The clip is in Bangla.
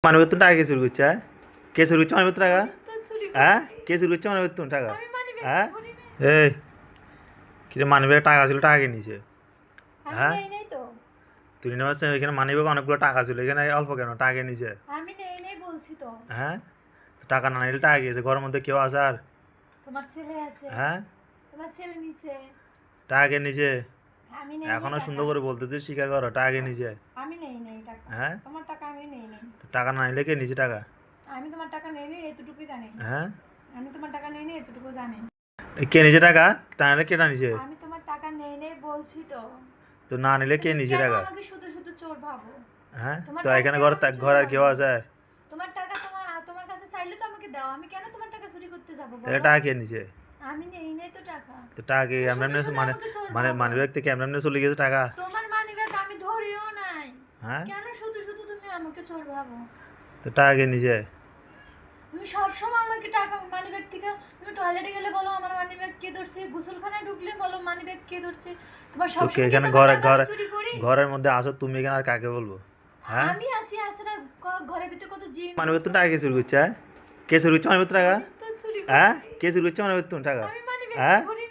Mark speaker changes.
Speaker 1: মানবেতন টাকা কে চুরি করছে হ্যাঁ? কে চুরি করছে মানবেতন টাকা? হ্যাঁ কে চুরি করছে মানবেতন টাকা? হ্যাঁ এই কিরে মানিব্যাগ টাকা ছিল টাকা কে নিছে? হ্যাঁ তুই নেওয়া এখানে মানিব্যাগ অনেকগুলো টাকা ছিল এখানে অল্প কেন টাকা কে নিছে?
Speaker 2: আমি নেই নেই বলছি তো।
Speaker 1: হ্যাঁ তো টাকা না নিলে টাকা গিয়েছে ঘরের মধ্যে কেউ আছে আর?
Speaker 2: তোমার ছেলে আছে।
Speaker 1: হ্যাঁ
Speaker 2: তোমার ছেলে নিছে।
Speaker 1: টাকা কে নিছে?
Speaker 2: আমি নেই
Speaker 1: এখনো
Speaker 2: টাকা।
Speaker 1: সুন্দর করে বলতে তুই স্বীকার করো টাকা কে নিছে?
Speaker 2: আমি নেই নেই টাকা।
Speaker 1: হ্যাঁ
Speaker 2: তোমার টাকা আমি নেই নেই।
Speaker 1: তো টাকা না নিলে কে নিছে টাকা?
Speaker 2: আমি তোমার টাকা নেই নেই এতটুকুই জানি।
Speaker 1: হ্যাঁ
Speaker 2: আমি তোমার টাকা নেই নেই এতটুকু জানি।
Speaker 1: কে নিছে টাকা? তা নিলে কেটা নিছে?
Speaker 2: আমি তোমার টাকা নেই নেই বলছি তো।
Speaker 1: তো না নিলে কে
Speaker 2: তুমি
Speaker 1: নিছে
Speaker 2: কেন
Speaker 1: টাকা?
Speaker 2: আমাকে শুধু শুধু চোর ভাবো?
Speaker 1: হ্যাঁ
Speaker 2: তোমার
Speaker 1: তো
Speaker 2: টাকা
Speaker 1: এখানে
Speaker 2: কেন
Speaker 1: ঘর
Speaker 2: আমাকে চোর
Speaker 1: ঘর আর
Speaker 2: ভাবো?
Speaker 1: কেউ আছে?
Speaker 2: তোমার টাকা তোমার কাছে চাইলে তো আমাকে দাও। আমি কেন তোমার টাকা চুরি করতে যাব
Speaker 1: তাহলে
Speaker 2: বলো?
Speaker 1: টাকা কে নিছে?
Speaker 2: আমি নেই নেই তো টাকা।
Speaker 1: তো টাকা কি
Speaker 2: তো
Speaker 1: এমনি
Speaker 2: শুধু
Speaker 1: এমনি
Speaker 2: শুধু
Speaker 1: মানে
Speaker 2: আমাকে চোর
Speaker 1: মানে
Speaker 2: ভাবো।
Speaker 1: মানিব্যাগ থেকে এমনি এমনি চলে গেছে টাকা?
Speaker 2: তোমার মানিব্যাগ আমি ধরিও নাই।
Speaker 1: হ্যাঁ
Speaker 2: কেন শুধু শুধু তুমি আমাকে চোর ভাবো?
Speaker 1: তো টাকা কে নিছে?
Speaker 2: তুমি সবসময় আমাকে টাকা মানিব্যাগ থেকে তুমি টয়লেটে গেলে বলো আমার মানিব্যাগ কে ধরছে, গোসলখানায় ঢুকলে বলো মানিব্যাগ কে ধরছে। তোমার
Speaker 1: তো কে
Speaker 2: সবসময় কি
Speaker 1: এখানে
Speaker 2: তোমার
Speaker 1: ঘরে
Speaker 2: টাকা আমি
Speaker 1: ঘরে
Speaker 2: চুরি করি?
Speaker 1: ঘরের মধ্যে আসো তুমি এখানে আর কাকে বলবো? হ্যাঁ
Speaker 2: আমি আসি আসলে ঘরের ভিতরে কত জিন
Speaker 1: মানিব্যাগ টাকা কে চুরি করছে হ্যাঁ? কে চুরি করছে মানিব্যাগ টাকা?
Speaker 2: তো চুরি
Speaker 1: হ্যাঁ
Speaker 2: করি।
Speaker 1: কে চুরি করছে মানিব্যাগ টাকা?
Speaker 2: আমি মানিব্যাগ
Speaker 1: হ্যাঁ
Speaker 2: ধরি